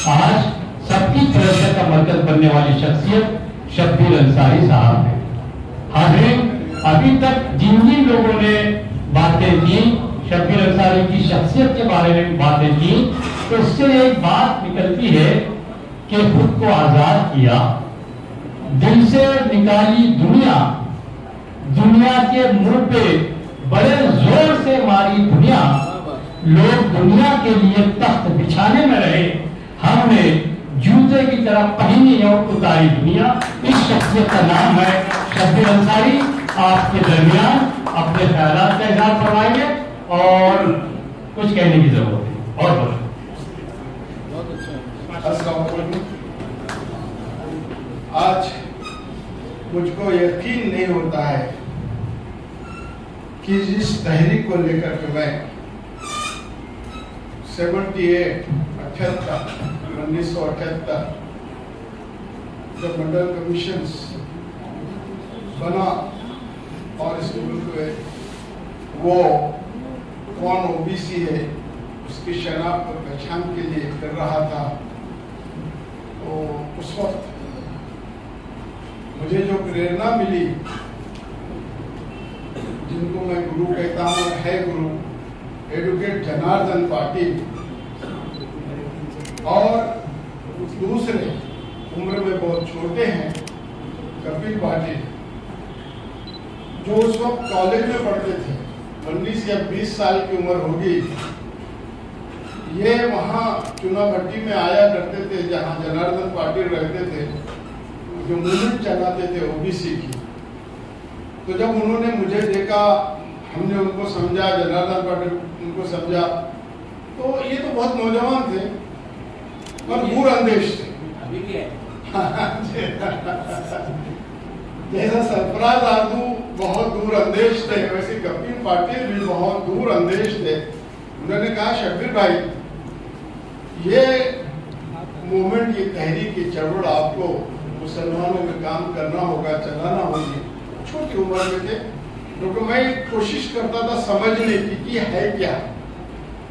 आज सबकी चर्चा का मरकज बनने वाली शख्सियत शब्बीर अंसारी साहब है। हाज़रीन, अभी तक जिन जिन लोगों ने बातें की, शब्बीर अंसारी की शख्सियत के बारे में बातें की, तो इससे एक बात निकलती है कि खुद को आजाद किया, दिल से निकाली दुनिया, दुनिया के मुंह पे बड़े जोर से मारी दुनिया, लोग दुनिया के लिए तख्त बिछाने में रहे, हमने जूते की तरह पहनी और उतारी दुनिया। इस शख्सियत का नाम है शब्बीर अंसारी। आपके दरमियान अपने ख्यालात का इजहार फरमाएंगे और कुछ कहने की जरूरत है। और आज मुझको यकीन नहीं होता है कि जिस तहरीक को लेकर के मैं 1978 जब मंडल कमीशन बना और इस मुल्क में वो कौन ओबीसी है उसकी शनाख्त और पहचान के लिए कर रहा था, तो उस वक्त मुझे जो प्रेरणा मिली, जिनको मैं गुरु कहता हूँ, है गुरु एडवोकेट जनार्दन पाटिल, और दूसरे उम्र में बहुत छोटे हैं कपिल पाटिल, जो उस वक्त कॉलेज में पढ़ते थे, 19 या 20 साल की उम्र होगी। ये वहाँ चुनाभट्टी में आया करते थे जहाँ जनार्दन पाटिल रहते थे, जो मूवमेंट चलाते थे ओबीसी की। तो जब उन्होंने मुझे देखा, हमने उनको समझा, जनार्दन पाटिल उनको समझा, तो ये तो बहुत नौजवान थे पर दूर अंदेश थे। जैसा सरफराज आदू बहुत दूर अंदेश थे, वैसे कपिल पाटिल भी बहुत दूर अंदेश थे। उन्होंने कहा, शब्बीर भाई, ये मूवमेंट, ये तहरीक की चढ़ आपको मुसलमानों में काम करना होगा, चलाना होगी। छोटी उम्र में थे, क्योंकि मैं कोशिश करता था समझने की कि है क्या।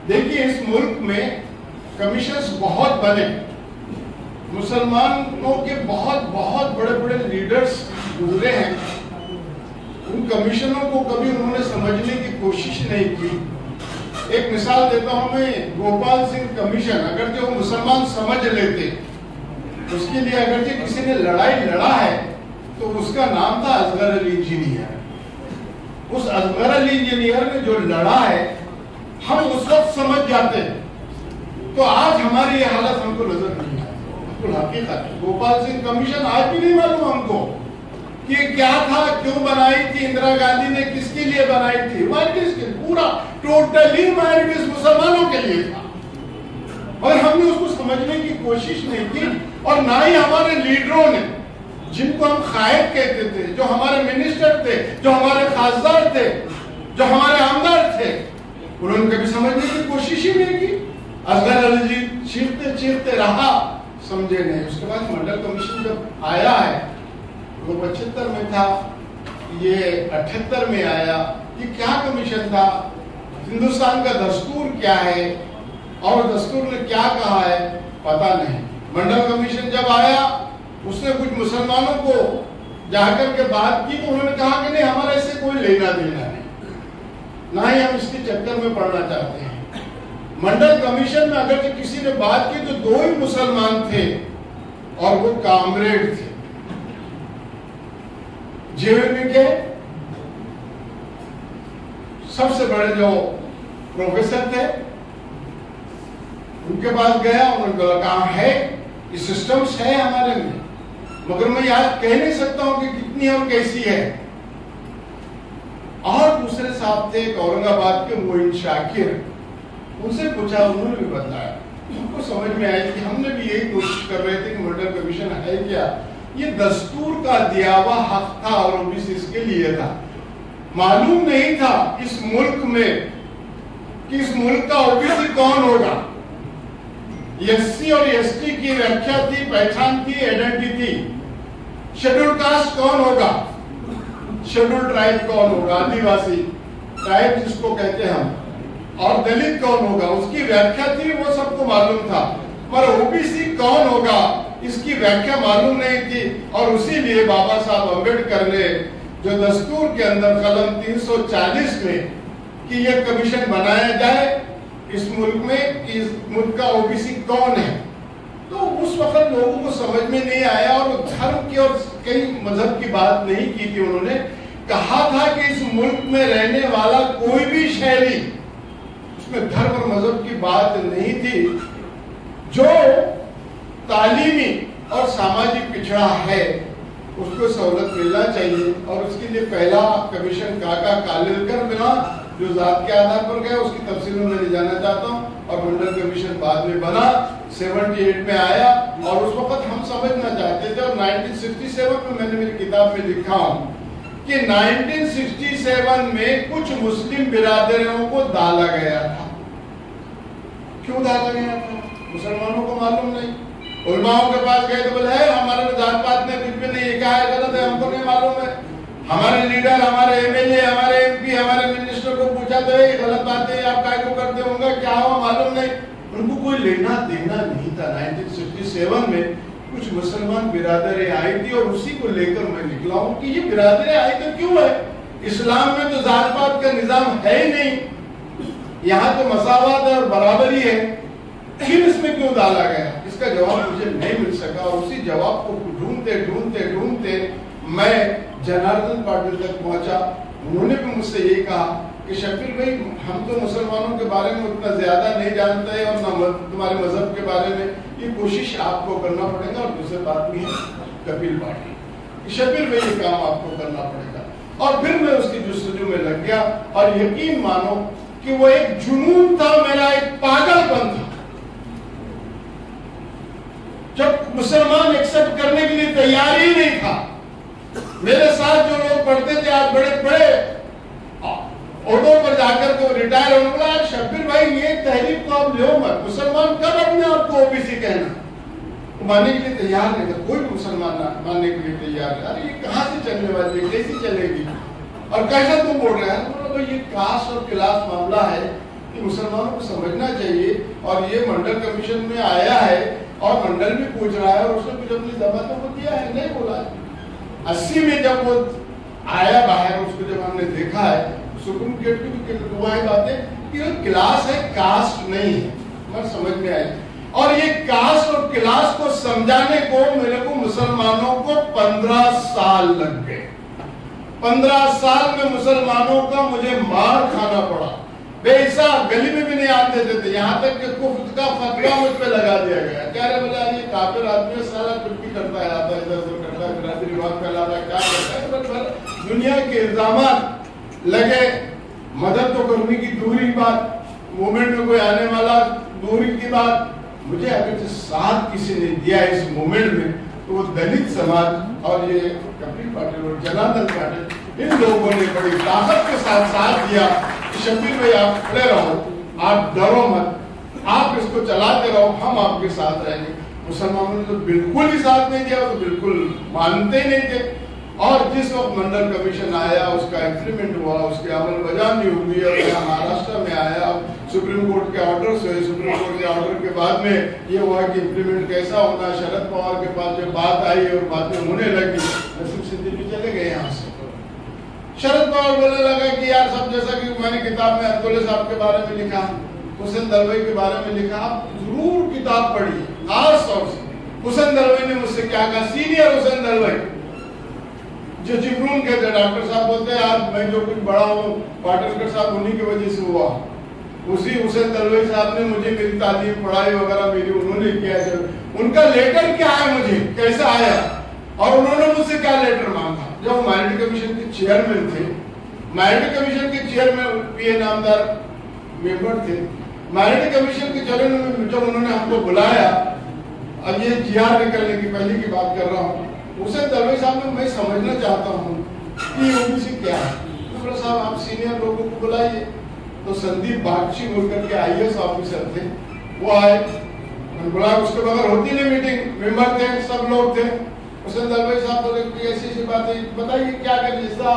देखिए, इस मुल्क में कमीशंस बहुत बने, मुसलमानों के बहुत बहुत बड़े बड़े लीडर्स गुजरे हैं, उन कमीशनों को कभी उन्होंने समझने की कोशिश नहीं की। एक मिसाल देता हूं मैं, गोपाल सिंह कमीशन, अगर जो मुसलमान समझ लेते, उसके लिए अगर जो किसी ने लड़ाई लड़ा है तो उसका नाम था असगर अली इंजीनियर। उस असगर अली इंजीनियर ने जो लड़ा है, हम उस वक्त समझ जाते, तो आज हमारी ये हालत हमको नजर नहीं आती। हकीकत है, गोपाल सिंह कमीशन आज भी नहीं मालूम हमको कि क्या था, क्यों बनाई थी इंदिरा गांधी ने, किसके लिए बनाई थी। पूरा टोटली माइनॉरिटीज मुसलमानों के लिए था, और हमने उसको समझने की कोशिश नहीं की। और ना ही हमारे लीडरों ने, जिनको हम कायद कहते थे, जो हमारे मिनिस्टर थे, जो हमारे खासदार थे, जो हमारे आमदार थे, उन्होंने कभी समझने की कोशिश ही नहीं की। असगर अली जी चीखते चीखते रहा, समझे नहीं। उसके बाद मंडल कमीशन जब आया है, वो 75 में था, ये 78 में आया। ये क्या कमीशन था, हिंदुस्तान का दस्तूर क्या है और दस्तूर ने क्या कहा है, पता नहीं। मंडल कमीशन जब आया, उसने कुछ मुसलमानों को जाकर के बात की, तो उन्होंने कहा कि नहीं, हमारा इससे कोई लेना देना नहीं, ना ही हम इसके चक्कर में पड़ना चाहते हैं। मंडल कमीशन में अगर किसी ने बात की तो 2 ही मुसलमान थे, और वो कामरेड थे, जेवीपी के सबसे बड़े जो प्रोफेसर थे, उनके पास गया। उन्होंने कहा है, ये सिस्टम्स है हमारे में, मगर मैं याद कह नहीं सकता हूं कि कितनी और कैसी है। और दूसरे साहब थे औरंगाबाद के, मोइन शाकिर, उनसे पूछा, उन्होंने भी बताया। उनको समझ में आया कि हमने भी यही कोशिश कर रहे थे कि मंडल कमीशन है क्या, ये दस्तूर का दिया हुआ हक था और ओबीसी इसके लिए था। मालूम नहीं था इस मुल्क में कि इस मुल्क का ओबीसी कौन होगा। एससी और एसटी की व्याख्या थी, पहचान थी, आइडेंटिटी थी। शेड्यूल कास्ट कौन होगा, शेड्यूल ट्राइब कौन होगा, आदिवासी ट्राइब जिसको कहते हैं हम, और दलित कौन होगा, उसकी व्याख्या थी, वो सबको मालूम था। पर ओबीसी कौन होगा इसकी व्याख्या मालूम नहीं थी, और इसीलिए बाबा साहब अम्बेडकर ने जो दस्तूर के अंदर कलम 340 में कि यह कमीशन बनाया जाए इस मुल्क में, कि इस मुल्क का ओबीसी कौन है, तो उस वक्त लोगों को समझ में नहीं आया, और धर्म की और कई मजहब की बात नहीं की थी। उन्होंने कहा था कि इस मुल्क में रहने वाला कोई भी शहरी, उसमें धर्म और मजहब की बात नहीं थी, जो तालीमी और सामाजिक पिछड़ा है उसको सहूलत मिलना चाहिए। और उसके लिए पहला कमीशन काका कालेलकर बना, जो जात के आधार पर गया, उसकी तफसीलों में नहीं जाना चाहता हूँ, और मंडल कमीशन बाद में बना, 78 में आया, और उस वक्त हम समझना चाहते थे। और 1967 में मैंने मेरी किताब में लिखा हूँ कि 1967 में कुछ मुस्लिम बिरादरों को डाला गया था। क्यों डाला गया था मुसलमानों को मालूम नहीं, उलमाओं के पास गए तो बोले है हमारे में जात पात में कुछ भी नहीं है, क्या है गलत है हमको नहीं मालूम है। हमारे लीडर, हमारे एमएलए, हमारे एमपी, हमारे मिनिस्टर को पूछा तो ये गलत बात है, आप काय को करते होंगे, क्या हुआ मालूम नहीं। उनको कोई लेना देना नहीं था। 1967 में कुछ मुसलमान बिरादरें आई थी, और उसी को लेकर मैं निकला हूँ कि ये बिरादरें आई तो क्यों है, इस्लाम में तो जात पात का निजाम है ही नहीं, यहाँ तो मसावत और बराबरी है, फिर इसमें क्यों डाला गया, इसका जवाब मुझे नहीं मिल सका। और उसी जवाब को ढूंढते ढूंढते ढूंढते मैं जनार्दन पाटिल तक पहुंचा। उन्होंने भी मुझसे यही कहा कि शकील भाई, हम तो मुसलमानों के बारे में उतना ज्यादा नहीं जानते हैं, और न तुम्हारे मजहब के बारे में, ये कोशिश आपको करना पड़ेगा। और दूसरी बात भी है कपिल पाटिल, शकील भाई ये काम आपको करना पड़ेगा। और फिर मैं उसकी जुस्तजू में लग गया, और यकीन मानो कि वो एक जुनून था मेरा, एक पागलपन था। जब मुसलमान एक्सेप्ट करने के लिए तैयार ही नहीं था, मेरे साथ जो लोग पढ़ते थे आज बड़े बड़े ओडों पर जाकर के रिटायर होने बोला, शब्बीर भाई ये तहरीक को आप लो मत, मुसलमान कब अपने आप को ओबीसी कहना, तो मानने के लिए तैयार नहीं था, कोई भी मुसलमान मानने के लिए तैयार नहीं। अरे ये कहाँ से चलने वाली है, कैसी चलेगी, और कैसा तुम बोल रहे हैं। बोला भाई ये कास्ट और क्लास मामला है, कि मुसलमानों को समझना चाहिए, और ये मंडल कमीशन में आया है, और मंडल भी पूछ रहा है, और उसने कुछ अपनी जमातों को दिया है, नहीं बोला है। 80 में जब वो आया बाहर, उसको जब हमने देखा है, सुप्रीम कोर्ट की भी हुआ है बातें कि क्लास है, कास्ट नहीं है, मैं समझ में आई। और ये कास्ट और क्लास को समझाने को मेरे को मुसलमानों को 15 साल लग गए। 15 साल में मुसलमानों का मुझे मार खाना पड़ा, बेसा गली में भी नहीं आते थे, यहाँ तक कि कुफ्र का फतवा मुझ पे लगा दिया गया। क्या रे बोला, ये काफिर आदमी साला कुछ भी करता है, आता इधर उधर करता है, बिरादरी विवाद फैलाता है, क्या करता है, दुनिया के इल्जाम लगे। मदद तो करने की दूरी बात, मूवमेंट में कोई आने वाला दूरी की बात, मुझे अगर जो साथ किसी ने दिया इस मूवमेंट में, तो वो दलित समाज और ये कपिल पाटिल और जनार्दन पाटिल, इन लोगों ने बड़ी ताकत के साथ दिया कि शब्बीर भाई आप खड़े रहो, आप डरो मत, आप इसको चलाते रहो, हम आपके साथ रहेंगे। मुसलमानों ने तो बिल्कुल ही साथ नहीं दिया, तो बिल्कुल मानते ही नहीं थे। और जिस वक्त मंडल कमीशन आया, उसका इंप्लीमेंट हुआ, उसकी अमल बजानी हुई, और यहाँ महाराष्ट्र में आया, सुप्रीम कोर्ट के ऑर्डर से, सुप्रीम कोर्ट के ऑर्डर के बाद में ये हुआ कि इंप्लीमेंट कैसा होना। शरद पवार के पास जब बात आई और बातें होने लगी, नसीम सिद्दीकी चले गए यहाँ से। शरद पवार बोलने लगा कि यार सब, जैसा कि मैंने किताब में अब्दुल्ला साहब के बारे में लिखा, हुसैन दलवाई के बारे में लिखा, आप जरूर किताब पढ़िए। खास तौर से हुसैन दलवाई ने मुझसे क्या कहा, सीनियर हुसैन दलवाई जो चिपरून के थे, डॉक्टर साहब बोलते हैं आज मैं जो कुछ बड़ा हूँ पाटिलकर साहब उन्हीं की वजह से हुआ। उसी हुसैन दलवाई साहब ने मुझे मेरी तालीम पढ़ाई वगैरह मेरी उन्होंने किया। उनका लेटर क्या है, मुझे कैसे आया, और उन्होंने मुझसे क्या लेटर मांगा। जब माइनॉरिटी कमीशन के चेयरमैन थे, माइनॉरिटी कमीशन के चेयरमैन पीए नामदार मेंबर थे, माइनॉरिटी कमीशन के चेयरमैन में जब उन्होंने हमको बुलाया, अब ये जीआर निकलने की पहले की बात कर रहा हूँ, हुसैन दलवाई साहब ने, मैं समझना चाहता हूँ कि ओबीसी क्या है। तो साहब आप सीनियर लोगों को बुलाइए। तो संदीप बागची बोलकर के आईएएस ऑफिसर थे, वो आए, मैंने बुलाया, उसके बगैर होती नहीं मीटिंग, मेंबर थे, सब लोग थे। हुसैन दलवाई साहब बोले कि ऐसी बातें बताइए क्या करें, जैसा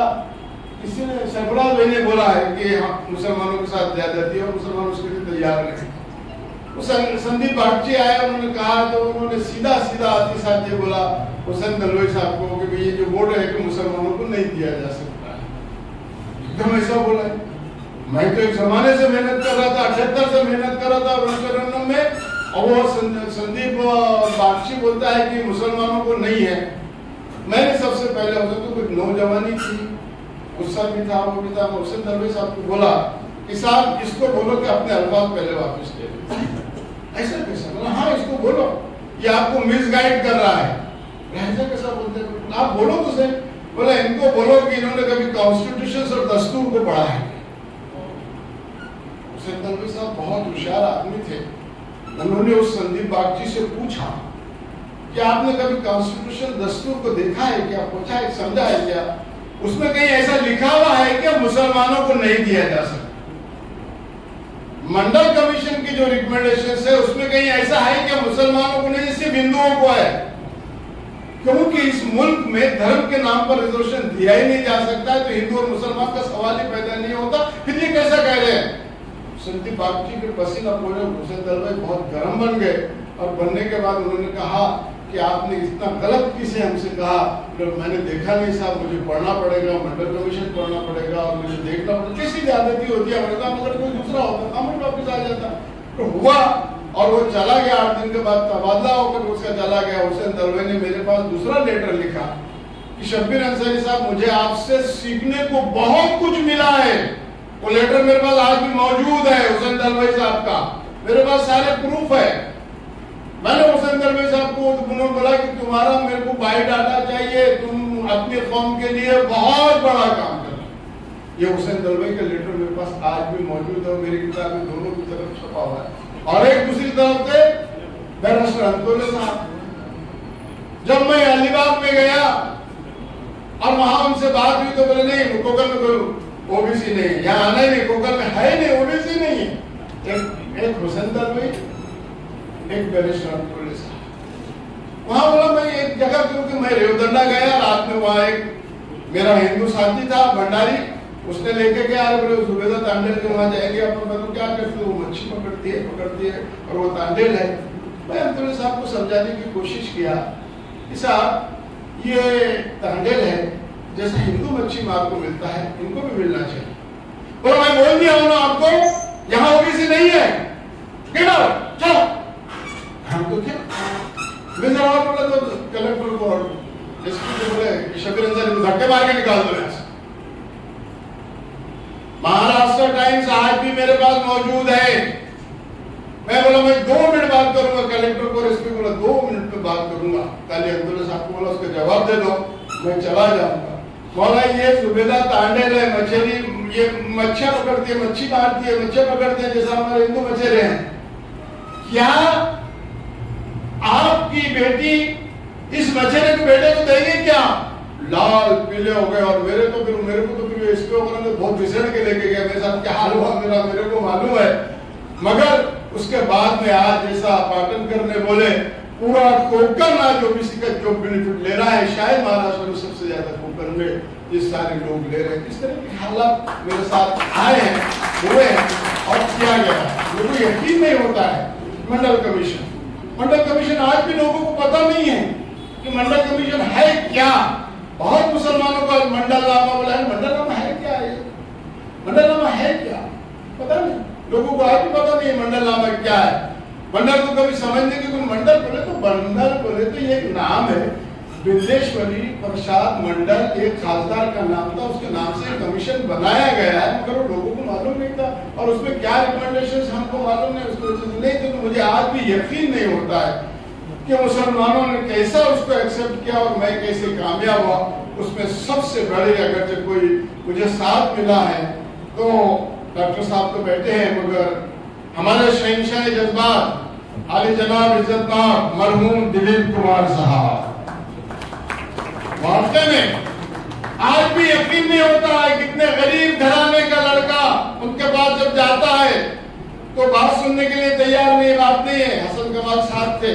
किसी ने सरफराज भाई ने बोला है कि हाँ मुसलमानों के साथ ज्यादती है और मुसलमान उसके लिए तैयार नहीं। संदीप बागची आया, उन्होंने कहा, तो उन्होंने उन्होंने सीधा सीधा आते साथ ये बोला हुसैन दलवाई साहब को कि भाई ये जो वोट है कि मुसलमानों को नहीं दिया जा सकता है, एकदम ऐसा बोला है। मैं तो एक जमाने से मेहनत कर रहा था, 78 से मेहनत कर रहा था वरुण में, और वो संदीप बागची बोलता है कि मुसलमानों को नहीं है। मैंने सबसे पहले होता तो कोई नौजवानी थी, गुस्सा भी था, वो भी था, हुसैन दलवाई साहब को बोला कि साहब इसको बोलो कि अपने अल्फाज पहले वापस ले लो। ऐसा कैसा? बोला हाँ इसको बोलो, ये आपको मिसगाइड कर रहा है। ऐसा कैसा बोलते हैं? आप बोलो तो सही। बोला इनको बोलो कि इन्होंने कभी कॉन्स्टिट्यूशन और दस्तूर को पढ़ा है। हुसैन दलवाई साहब बहुत होशियार आदमी थे। उन्होंने उस संदीप बागची से पूछा कि आपने कभी कॉन्स्टिट्यूशन दस्तूर को देखा है क्या, पूछा है, समझा है क्या? उसमें कहीं ऐसा लिखा हुआ है कि मुसलमानों को नहीं दिया जा सकता? मंडल कमीशन की जो रिकमेंडेशन है उसमें कहीं ऐसा है कि मुसलमानों को नहीं, सिर्फ हिंदुओं को है? क्योंकि इस मुल्क में धर्म के नाम पर रिजर्वेशन दिया ही नहीं जा सकता है, तो हिंदू और मुसलमान का सवाल ही पैदा नहीं होता, फिर ये कैसा कह रहे हैं? संदीप बागची के पसीना पूरे हुसैन दलवाई बहुत गर्म बन गए, और बनने के बाद उन्होंने कहा कि आपने इतना गलत किसे हमसे कहा? तो मैंने देखा नहीं साहब, मुझे पढ़ना पड़ेगा, मंडल कमीशन पढ़ना पड़ेगा और मुझे देखना पड़ेगा। कैसी ज्यादती होती है? मैंने कहा अगर कोई दूसरा होता कमेंट वापिस आ जाता। तो हुआ और वो चला गया, 8 दिन के बाद तबादला होकर उसका चला गया। हुसैन दलवाई ने मेरे पास दूसरा लेटर लिखा कि शब्बीर अंसारी साहब मुझे आपसे सीखने को बहुत कुछ मिला है। वो लेटर मेरे पास आज भी मौजूद है हुसैन दलवाई साहब का, मेरे पास सारे प्रूफ है। मैंने हुसैन दलवाई साहब को उन्होंने बोला कि तुम्हारा मेरे को बायोडाटा चाहिए, तुम अपनी कौम के लिए बहुत बड़ा काम करना। ये हुसैन दलवाई का लेटर मेरे पास आज भी मौजूद है, मेरी किताब में दोनों की तरफ छपा हुआ है। और एक दूसरी तरफ से बैरिस्टर अंतोले साहब, जब मैं अलीबाग में गया और वहां उनसे बात हुई तो बोले नहीं कोकल में कोई ओबीसी नहीं है, यहाँ आना ही नहीं, कोकल में है नहीं, ओबीसी नहीं है। एक हुसैन दलवाई, एक बैरिस्टर अंतोले साहब। वहां बोला मैं एक जगह, क्योंकि मैं रेवदंडा गया रात में, वहां एक मेरा हिंदू साथी था भंडारी, उसने लेके गया, अरे बोले जुबेदा तांडेल के वहां जाएंगे अपन। मैं तो क्या करती हूँ, मच्छी पकड़ती है और वो तांडेल है। मैं अंतोले साहब को समझाने की कोशिश किया कि साहब ये तांडेल है, जैसे हिंदू मच्छी मार को मिलता है इनको भी मिलना चाहिए। बोला मैं बोल दिया हूं ना आपको, यहाँ ओबीसी नहीं है, चलो। हम तो क्या बोला तो कलेक्टर को और एसपी को बोले शब्बीर अंसारी को धक्के मार के निकाल दो यहाँ से। महाराष्ट्र टाइम्स आज भी मेरे पास मौजूद है। मैं बोला मैं 2 मिनट बात करूंगा, कलेक्टर को एसपी बोला 2 मिनट में बात करूंगा। काली अंतोले साहब को बोला उसका जवाब दे दो, मैं चला जाऊंगा। बोला ये सुबेदा तांडेल है, मछली ये मच्छियां पकड़ती है, मच्छी मारती है, मच्छियां पकड़ते हैं जैसा हमारे हिंदू मछेरे हैं। क्या आपकी बेटी इस मछेरे के बेटे को देंगे क्या? लाल पीले हो गए। और मेरे को तो फिर एसपी वगैरह ने बहुत घिसड़ के लेके गया, मेरे साथ क्या हाल हुआ मेरे को मालूम है। मगर उसके बाद में आज जैसा पाटनकर ने बोले पूरा कोकण आज ओबीसी का जो बेनिफिट ले रहा है, शायद महाराष्ट्र में सबसे ज्यादा कोकण में ये सारे लोग ले रहे हैं। इस तरह के हालात मेरे साथ आए हैं, हुए हैं और किया गया है। मुझे यकीन नहीं होता है मंडल कमीशन आज भी लोगों को पता नहीं है कि मंडल कमीशन है क्या। बहुत मुसलमानों का मंडलनामा बोला है, मंडलनामा है क्या? है मंडलनामा है क्या पता नहीं, लोगों को आज भी पता नहीं है मंडलनामा क्या है। मंडल को कभी समझने की कोई मंडल बोले तो ये एक नाम है, बिंदेश्वरी प्रसाद मंडल एक खासदार का नाम था, उसके नाम से कमीशन बनाया गया है, मगर लोगों को मालूम नहीं था और उसमें क्या रिकमेंडेशन हमको मालूम नहीं, उसको नहीं तो मुझे आज भी यकीन नहीं होता है कि मुसलमानों ने कैसा उसको एक्सेप्ट किया और मैं कैसे कामयाब हुआ। उसमें सबसे बड़े अगर कोई मुझे साथ मिला है तो डॉक्टर साहब तो बैठे हैं, मगर हमारे शहंशाह जज्बात आली जनाब इज्जतनाक मरहूम दिलीप कुमार साहब, वाकई में आज भी यकीन नहीं होता है कितने गरीब घराने का लड़का उनके पास जब जाता है तो बात सुनने के लिए तैयार नहीं, बात नहीं है। हसन कमाल साथ थे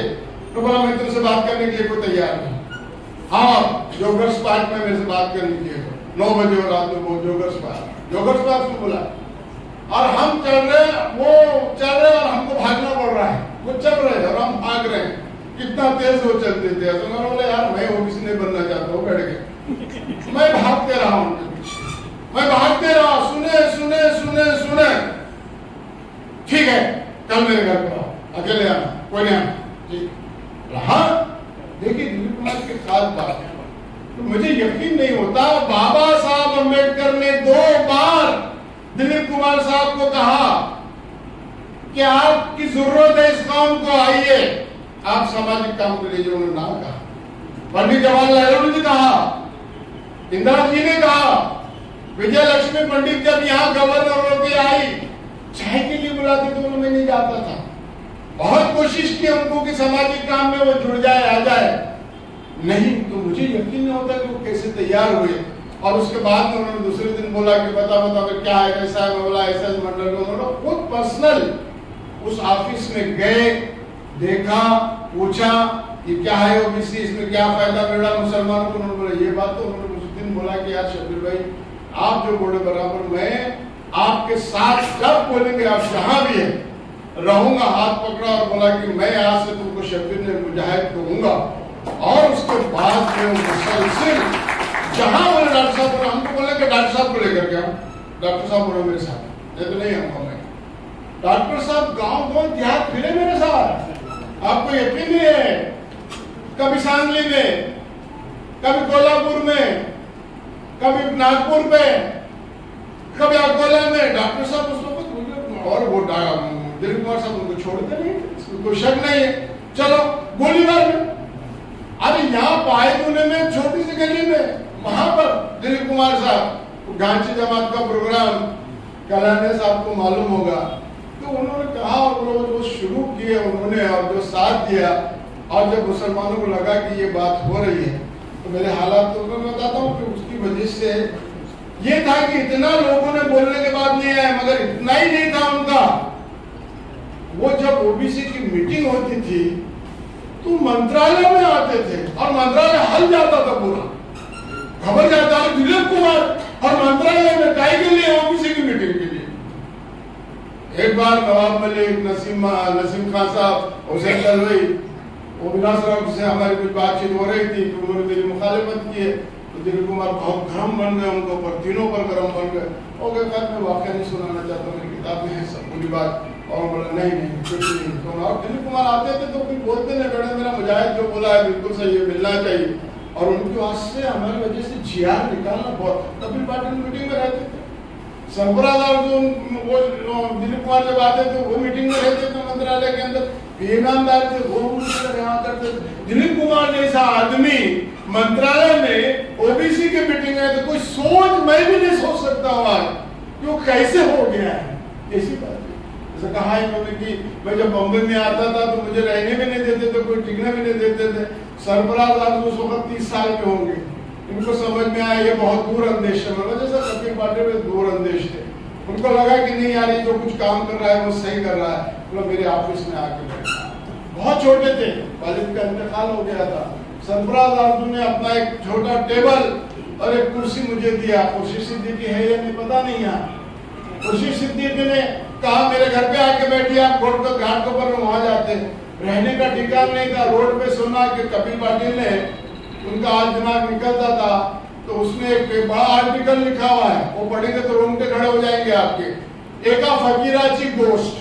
तो बोला मैं तुमसे बात करने के लिए कोई तैयार नहीं। हाँ जोगर्स पार्क में मेरे से बात करनी चाहिए 9 बजे और रात में जोगर्स पार्क में बोला और हम चल रहे, वो चल रहे और हमको भागना पड़ रहा है, वो चल रहे और हम भाग रहे हैं। कितना तेज वो चलते थे। तो मैं बोला यार मैं ओबीसी नहीं बनना चाहता हूँ, बैठ गया। मैं भागते रहा उनके पीछे, मैं भागते रहा, सुने सुने सुने सुने, ठीक है कल मेरे घर पर आओ, अकेले आना, कोई नहीं आना, ठीक। हाँ देखिए दिलीप कुमार की खास बात है, तो मुझे यकीन नहीं होता बाबा साहब अम्बेडकर ने 2 बार दिलीप कुमार साहब को कहा कि आपकी जरूरत है इस काम को, आइए आप सामाजिक काम के लिए। उन्होंने ना कहा, पंडित जवाहरलाल नेहरू ने कहा, इंदिरा जी ने कहा, विजय लक्ष्मी पंडित जब यहाँ गवर्नर होकर आई, चाय के लिए बुलाती तो मैं नहीं जाता था। बहुत कोशिश की हमको कि सामाजिक काम में वो जुड़ जाए, आ जाए, नहीं। तो मुझे यकीन नहीं होता कि वो कैसे तैयार हुए। और उसके बाद में उन्होंने दूसरे दिन बोला कि बता क्या है, कैसा है। मैं बोला ऐसा मंडल में, उन्होंने खुद पर्सनल उस ऑफिस में गए, देखा, पूछा ये क्या है ओबीसी, इसमें क्या फायदा मिल रहा मुसलमानों को। उन्होंने बोला ये बात, तो उन्होंने उस दिन बोला कि यार शब्बीर भाई आप जो बोले बराबर, मैं आपके साथ जब बोलेंगे आप जहां भी है रहूंगा। हाथ पकड़ा और बोला कि मैं आज से तुमको शब्बीर ने मुजाहिद कहूंगा। और उसके बाद में मुसलसल जहां बोले डॉक्टर साहब बोले, हमको बोले कि डॉक्टर साहब को लेकर के आओ, डॉक्टर साहब बोले मेरे साथ, नहीं तो नहीं हमको। मैं डॉक्टर साहब गांव देहात फिरे मेरे साथ, आपको यकीन नहीं है। कभी सांगली में, कभी कोल्हापुर में, कभी नागपुर में, कभी अकोला में। डॉक्टर साहब उस वक्त, और वो दिलीप कुमार साहब उनको छोड़ते नहीं, इसमें कोई शक नहीं है। चलो गोलीबार में, अरे यहाँ पायदुने में छोटी सी गली में, वहां पर दिलीप कुमार साहब गांची जमात का प्रोग्राम कलाने साहब को मालूम होगा, तो उन्होंने कहा और वो शुरू किए उन्होंने, और जो साथ दिया। और जब मुसलमानों को लगा कि ये बात हो रही है, तो मेरे हालात तो मैं बताता हूँ कि उसकी वजह से ये था कि इतना लोगों ने बोलने के बाद नहीं आया, मगर इतना ही नहीं था उनका। वो जब ओबीसी की मीटिंग होती थी तो मंत्रालय में आते थे और मंत्रालय हल जाता था, पूरा खबर जाता है दिलीप कुमार और मंत्रालय में काय के लिए, ओबीसी की मीटिंग के लिए। एक बार नवाब मलिक, नसीम खान साहब, हुसैन दलवाई, अविनाश राव से हमारी कुछ बातचीत हो रही थी, तो उन्होंने मेरी मुखालिफत की है, तो दिलीप कुमार बहुत गर्म बन गए, उनको पर तीनों पर गर्म बन गए। हो गए खैर मैं वाकया नहीं सुनाना चाहता, मेरी किताब में है सब पूरी बात। और बोला नहीं कुछ नहीं। तो और दिलीप कुमार आते थे तो कुछ बोलते नहीं, बेटा मेरा मुजाहिद जो बोला है बिल्कुल सही है, मिलना चाहिए। और उनकी वहां से हमारी वजह से जीआर निकालना बहुत, कपिल पाटिल मीटिंग में रहते थे, सरफराज और जो वो दिलीप कुमार जब आते थे वो मीटिंग में रहते थे मंत्रालय के अंदर, ईमानदार थे वो यहाँ करते थे। दिलीप कुमार जैसा आदमी मंत्रालय में ओबीसी की मीटिंग है, तो कोई सोच मैं भी नहीं सोच सकता हूँ आज कि वो कैसे हो गया है। ऐसी बात जैसे कहा इन्होंने कि मैं जब बम्बई में आता था तो मुझे रहने भी नहीं देते थे, कोई टिकने भी नहीं देते थे। सरफराज आज उस वक्त 30 साल के होंगे, इनको समझ में आया ये बहुत दूर अंदेश है, जैसा कपिल पाटिल में दूर अंदेश थे। उनको लगा कि नहीं यार ये जो कुछ काम कर रहा है वो सही कर रहा है, तो मेरे ऑफिस में आके बैठा। बहुत छोटे थे, वालिद का इंतकाल हो गया था। सरफराज आरजू ने अपना एक छोटा टेबल और एक कुर्सी मुझे दिया। खुर्शीद सिद्दीकी है या नहीं पता नहीं, यहाँ खुर्शीद सिद्दीकी ने कहा मेरे घर पे आके बैठिए, आप घाट पर वहां जाते। रहने का ठिकाना नहीं था, रोड पे सोना के कपिल पाटिल ने, उनका आज दिमाग निकलता था, तो उसने एक बड़ा आर्टिकल लिखा हुआ है, वो पढ़ेंगे तो रोंगटे खड़े हो जाएंगे आपके। एका फकीराची गोश्त,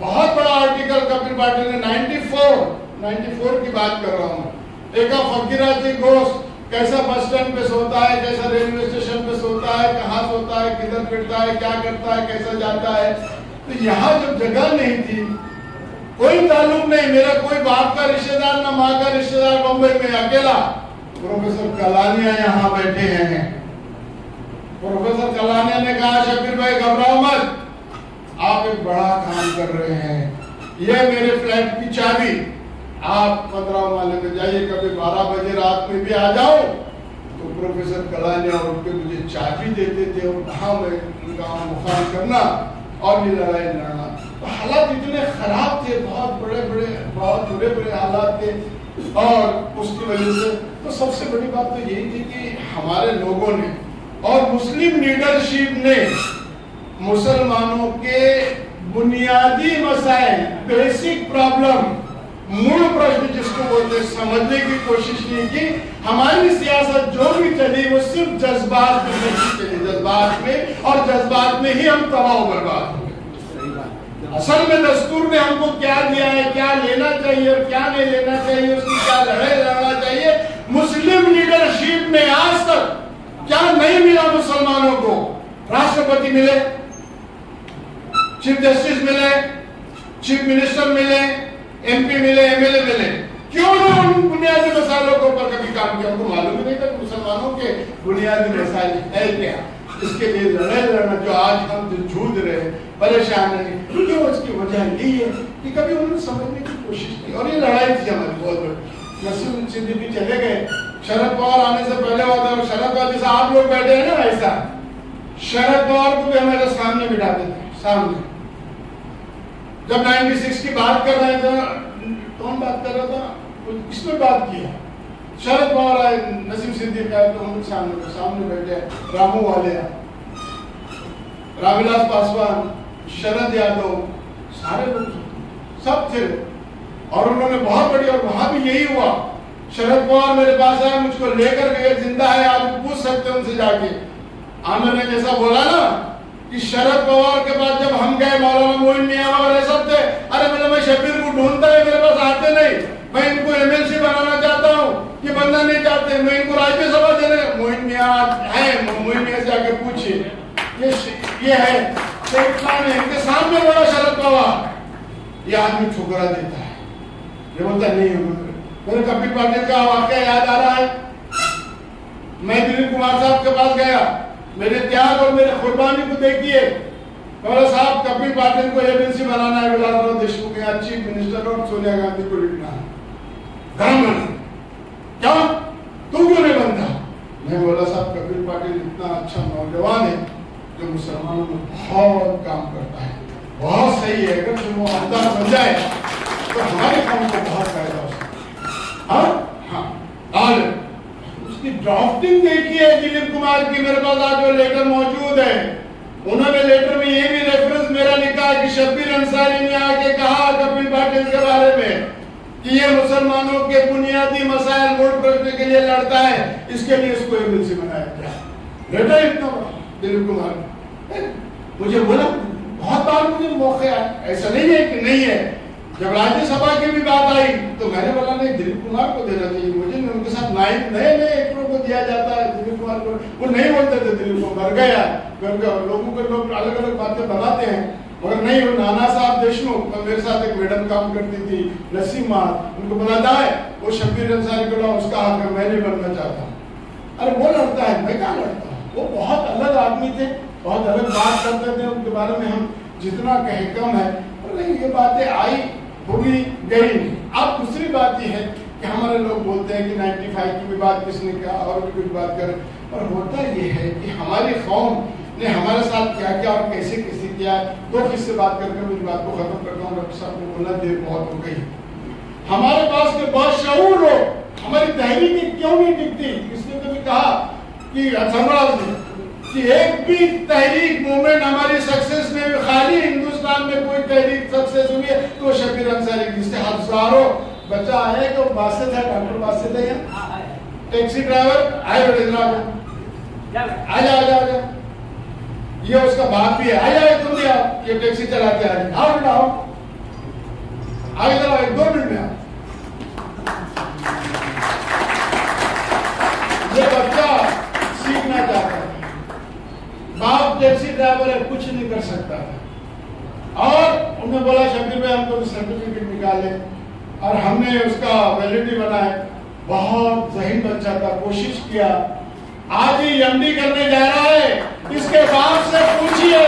बहुत बड़ा आर्टिकल कपिल पाटिल ने 94 की बात कर रहा हूँ। एका फकीराची गोश्त, कैसा बस स्टैंड पे सोता है, कैसा रेलवे स्टेशन पे सोता है, कहाँ सोता है, किधर फिरता है, क्या करता है, कैसा जाता है। तो यहाँ जब जगह नहीं थी, कोई ताल्लुक नहीं, मेरा कोई बाप का रिश्तेदार ना माँ का रिश्तेदार, बम्बई में अकेला। प्रोफेसर कलानिया यहाँ बैठे हैं। प्रोफेसर कलानिया ने कहा शब्बीर भाई घबराओ मत, आप एक बड़ा काम कर रहे हैं, यह मेरे फ्लैट की चाबी, आप 15 माले में जाइए, कभी 12 बजे रात में भी आ जाओ। तो प्रोफेसर कलानिया उठ के मुझे चाबी देते थे और कहा मैं उनका मुखान करना और ये लड़ाई लड़ना। तो हालात इतने खराब थे, बहुत बुरे हालात थे। और उसकी वजह से तो सबसे बड़ी बात तो यही थी कि हमारे लोगों ने और मुस्लिम लीडरशिप ने मुसलमानों के बुनियादी मसाइल, बेसिक प्रॉब्लम, मूल प्रश्न जिसको बोलते हैं समझने की कोशिश नहीं की। हमारी सियासत जो भी चली वो सिर्फ जज्बात में नहीं चली, जज्बात में, और जज्बात में ही हम तबाह बर्बाद हो गए। असल में दस्तूर ने हमको क्या दिया है, क्या लेना चाहिए और क्या नहीं लेना चाहिए, उसकी क्या लड़ाई लड़ना चाहिए। मुस्लिम लीडरशिप में आज तक क्या नहीं मिला मुसलमानों को? राष्ट्रपति मिले, चीफ जस्टिस मिले, चीफ मिनिस्टर मिले, एमपी मिले, एमएलए मिले। क्यों ना उन बुनियादी मसालों के ऊपर कभी काम किया? हमको मालूम ही नहीं था कि मुसलमानों के बुनियादी मसाइल है क्या। इसके लिए लड़ाई लड़ना जो आज हम जो जूझ रहे हैं, परेशान है, क्यों? उसकी वजह यही है कि कभी उन्होंने समझने की कोशिश की, और ये लड़ाई थी हमारी बहुत बड़ी। नसीम सिद्दीकी चले गए, शरद पवार आने से पहले हुआ था। शरद पवार जैसा आप लोग बैठे हैं ना, ऐसा शरद पवार को भी हमारे सामने बिठाते थे, सामने। जब 96 की बात कर रहे थे, कौन बात कर रहा था, किसने बात किया? शरद पवार आए, नसीम सिद्दीकी आए, तो हम सामने बैठे, रामू वालिया, रामविलास पासवान, शरद यादव, सारे लोग सब थे। और उन्होंने बहुत बड़ी, और वहां भी यही हुआ। शरद पवार मेरे पास आए, मुझको लेकर गए, जिंदा है, आप पूछ सकते हैं उनसे जाके। आमिर ने जैसा बोला ना कि शरद पवार के पास जब हम गए, मौलाना मोइन मियां वगैरह सब थे, अरे मैं शब्बीर को ढूंढता है, मेरे पास आते नहीं, मैं इनको एमएलसी बनाना चाहता हूँ, ये बनना नहीं चाहते, मैं इनको राज्यसभा देने। मोइन मियां है, मोइन मियां से आके पूछिए, ये है शेख खान है, इनके सामने बोला शरद पवार, ये आदमी ठुकरा देता है, ये बोलता नहीं है। मेरे कपिल पाटिल का वाकया याद आ रहा है। मैं दिलीप कुमार साहब के पास गया, मेरे त्याग और मेरे कुर्बानी को देखिए। बोला साहब कपिल पाटिल को एमएलसी बनाना है, विलासराव देशमुख के यहाँ चीफ मिनिस्टर, और सोनिया गांधी को लिखना है, क्या तू क्यों नहीं बनता? मैं बोला साहब कपिल पाटिल इतना अच्छा नौजवान है जो मुसलमानों में बहुत काम करता है, बहुत सही है, अगर तुम वो आमदार बन जाए तो हमारे काम को बहुत फायदा हो सकता है। और उसकी ड्राफ्टिंग देखी है दिलीप कुमार की, मेरे पास आज वो लेटर मौजूद है। उन्होंने लेटर में ये भी रेफरेंस मेरा लिखा कि शब्बीर अंसारी ने आके कहा कपिल पाटिल के बारे में कि ये मुसलमानों के बुनियादी मसाइल मूल प्रश्न के लिए लड़ता है, इसके लिए इसको एमएलसी बनाया गया। लेटर इतना बड़ा दिलीप कुमार मुझे बोला, बहुत बार मुझे मौके आए, ऐसा नहीं है कि नहीं है। जब राज्यसभा की भी बात आई तो मैंने बोला नहीं, दिलीप कुमार को देना चाहिए, मुझे नहीं, उनके साथ नए एक्टरों को दिया जाता है, दिलीप कुमार को वो नहीं बोलते थे, दिलीप को मर गया, लोगों को लोग अलग अलग बातें बनाते हैं, मगर नहीं, वो नाना साहब देशमुख, मेरे साथ एक मैडम काम करती थी नसीमा, उनको बनाता है, वो शब्बीर अंसारी को उसका हक है, मैं नहीं बनना चाहता। अरे वो लड़ता है, मैं क्या लड़ता हूँ? वो बहुत अलग आदमी थे, बहुत अलग बात करते थे, उनके बारे में हम जितना कहे कम है। नहीं, ये बातें आई होगी गई नहीं। अब दूसरी बात यह है कि हमारे लोग बोलते हैं कि 95 की भी बात किसने कहा और भी कुछ बात कर, पर होता यह है कि हमारी कौम ने हमारे साथ क्या किया और कैसे कैसे किया। दो किससे बात करके मेरी बात को खत्म करता हूँ, डॉक्टर साहब को बोलना देर बहुत हो गई। हमारे पास के बाशऊर लोग हमारी तहरीकें क्यों नहीं दिखती? किसने कभी कहा कि समराज ने कि एक भी तहरीक मूवमेंट हमारी सक्सेस में, खाली हिंदुस्तान में कोई तहरीक सक्सेस हुई है तो शब्बीर अंसारी की, जिससे हजारों बच्चा आए तो बासित है, डॉक्टर बासित है, टैक्सी ड्राइवर आए, आजा आजा आजा, ये उसका बाप भी है, आजा तुम भी आओ, ये टैक्सी चलाते आ, आओ बेटा आओ, आगे चलाओ, 1-2 मिनट में आओ। ये बच्चा सीखना चाहता है, बाप टैक्सी ड्राइवर है, कुछ नहीं कर सकता था। और उन्होंने बोला शब्बीर भाई हमको सर्टिफिकेट निकाले, और हमने उसका वैलिडिटी बनाए। बहुत ज़हीन बच्चा था, कोशिश किया, आज ही एमडी करने जा रहा है। इसके बाप से पूछिए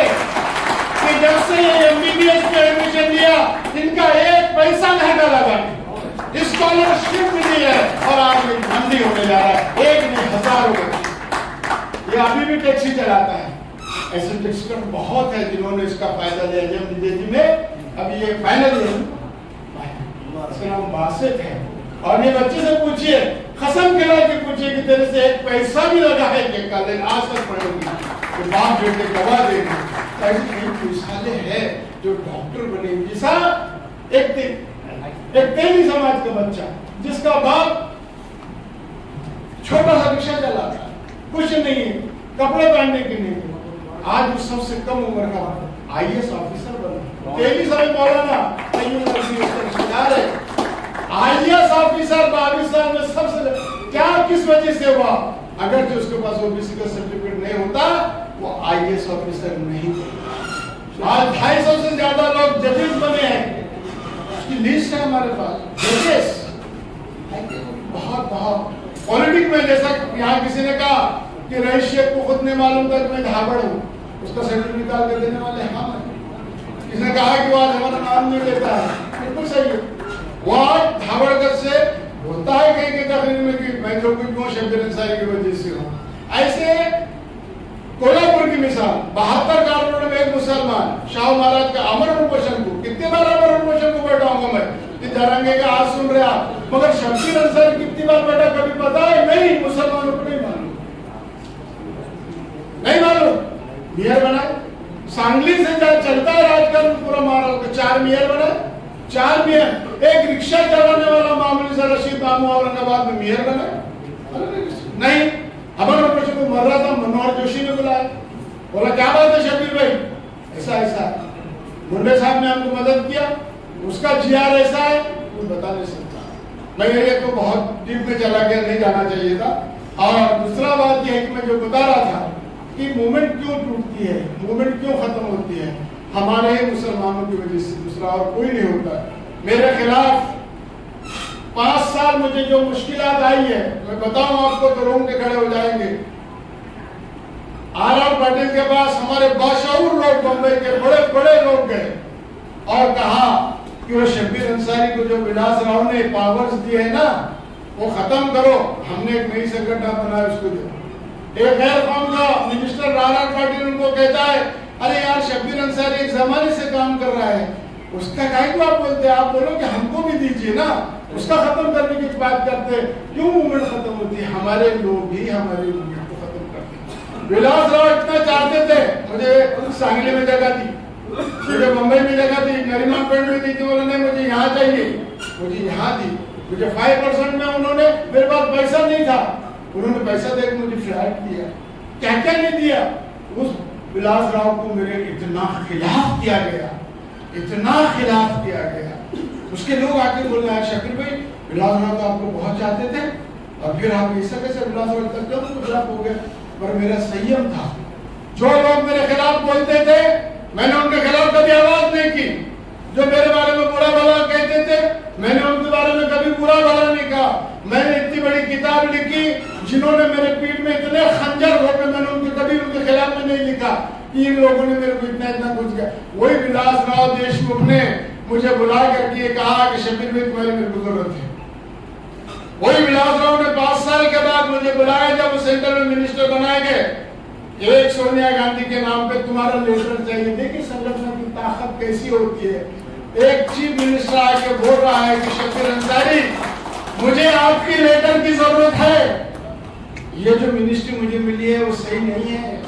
कि जब से ये एमबीबीएस में एडमिशन लिया इनका 1 पैसा नहीं लगा, स्कॉलरशिप मिली है, और आज एमडी होने जा रहा है, 1 नहीं हजारों बच्चे। ये अभी भी टैक्सी चलाता है। ऐसे टैक्सी बहुत है जिन्होंने इसका फायदा लिया। जब विदेशी में अभी ये फाइनल बासित है, और ये बच्चे से पूछिए, कसम खिला के पूछिए कि तेरे से 1 पैसा भी लगा है कि कल आज तक पढ़ेगी, तो बाप बेटे गवाह देंगे। ऐसे मिसालें हैं जो डॉक्टर बने, जैसा एक एक तेली समाज का बच्चा जिसका बाप छोटा सा रिक्शा चलाता है, कुछ नहीं है, कपड़े पहनने के नहीं, आज उस सबसे कम उम्र का IAS ऑफिसर बना। तेली समय मौलाना रिश्तेदार है, IAS ऑफिसर 22 साल में सबसे क्या किस वजह से हुआ? अगर जो उसके पास OBC का सर्टिफिकेट नहीं होता वो IAS ऑफिसर नहीं होता। आज 250 से ज्यादा लोग जजेस बने हैं, उसकी लिस्ट है हमारे पास जजेस। बहुत पॉलिटिक्स में जैसा यहाँ किसी ने कहा कि रईस शेख को खुद नहीं मालूम था कि मैं धाबड़ हूँ, उसका सर्टिफिकेट निकाल के देने वाले हम हैं। किसने कहा कि वो आज हमारा नाम नहीं लेता है, बिल्कुल सही है। वो आज धाबड़गढ़ से बोलता है कहीं की तकरीर में कि मैं जो कुछ हूँ शब्बीर अंसारी की वजह से हूँ। ऐसे कोल्हापुर की मिसाल 72 कारपोरेट में एक मुसलमान शाह महाराज का अमर उपोषण को, कितनी बार अमर उपोषण को बैठा हूँ मैं, दरंगे का आज सुन रहे आप, मगर शब्बीर अंसारी कितनी बार बैठा कभी पता है? नहीं, मुसलमानों को नहीं मालूम, नहीं मालूम। मेयर बनाए सांगली से जहाँ चलता है राजकारण पूरा महाराष्ट्र, 4 मेयर बनाए, 4 मेयर। एक रिक्शा चलाने वाला मामूली सा रशीद मामू औरंगाबाद में मेयर बनाए नहीं। अमर उपोषण को मर रहा था, मनोहर जोशी ने बुलाया, बोला क्या बात है शब्बीर भाई, ऐसा ऐसा मुंडे साहब ने हमको मदद किया, उसका GR ऐसा है, वो बता नहीं सकता। मैं ये तो बहुत डीप में चला गया, नहीं जाना चाहिए था। और दूसरा बात यह है कि मैं जो बता रहा था कि मूवमेंट क्यों टूटती है, मूवमेंट क्यों खत्म होती है, हमारे ही मुसलमानों की वजह से, दूसरा और कोई नहीं होता। मेरे खिलाफ 5 साल मुझे जो मुश्किलात आई है, मैं बताऊं आपको तो रोंग के खड़े हो जाएंगे। R.R. पाटिल के पास हमारे बाशऊर लोग, बंबई के बड़े बड़े लोग गए और कहा कि वो शब्बीर अंसारी को जो विलास राव ने पावर्स दिए है ना, वो खत्म करो, हमने एक नई संगठन बनाया उसको दो। एक गैर कौम का मिनिस्टर R.R. पाटिल उनको कहता है, अरे यार शब्बीर अंसारी एक जमाने से काम कर रहा है, उसका काहे को आप बोलते हैं, आप बोलो कि हमको भी दीजिए ना, उसका खत्म करने की बात करते हैं। क्यों मूवमेंट खत्म होती है? हमारे लोग ही हमारे मूवमेंट को खत्म करते हैं। विलास राव इतना चाहते थे, मुझे सांगली में जगह दी, मुझे मुंबई में जगह दी, नरीमान पेड़ में दी थी, उन्होंने मुझे यहाँ चाहिए, मुझे यहाँ दी, मुझे 5% में उन्होंने, मेरे पास पैसा नहीं था, उन्होंने पैसा देकर मुझे फ्लैट दिया, क्या क्या नहीं दिया। उस विलास राव को मेरे इतना खिलाफ किया गया, इतना खिलाफ किया गया। उसके लोग आके बोल रहे हैं शकील भाई विलास राव तो आपको बहुत चाहते थे और फिर आप ऐसा कैसे विलास राव तक क्यों खिलाफ हो गए? पर मेरा संयम था। जो लोग मेरे खिलाफ बोलते थे मैंने उनके खिलाफ कभी आवाज नहीं की, जो मेरे बारे में बुरा भला कहते थे मैंने उनके बारे में कभी बुरा भला नहीं कहा। मैंने इतनी बड़ी किताब लिखी, जिन्होंने मेरे पीठ में इतने खंजर होकर, मैंने उनके कभी उनके खिलाफ में नहीं लिखा कि इन लोगों ने मेरे को इतना कुछ किया। वही विलास राव देशमुख ने मुझे बुला करके कहा कि शब्बीर भाई तुम्हारी मेरे को जरूरत है। वही विलास राव ने 5 साल के बाद मुझे बुलाया, जब वो सेंटर में मिनिस्टर बनाए गए, एक सोनिया गांधी के नाम पे तुम्हारा लेटर चाहिए। देखिए संगठन की ताकत कैसी होती है। एक चीफ मिनिस्टर आके बोल रहा है कि शब्बीर अंसारी मुझे आपकी लेटर की जरूरत है, ये जो मिनिस्ट्री मुझे मिली है वो सही नहीं है,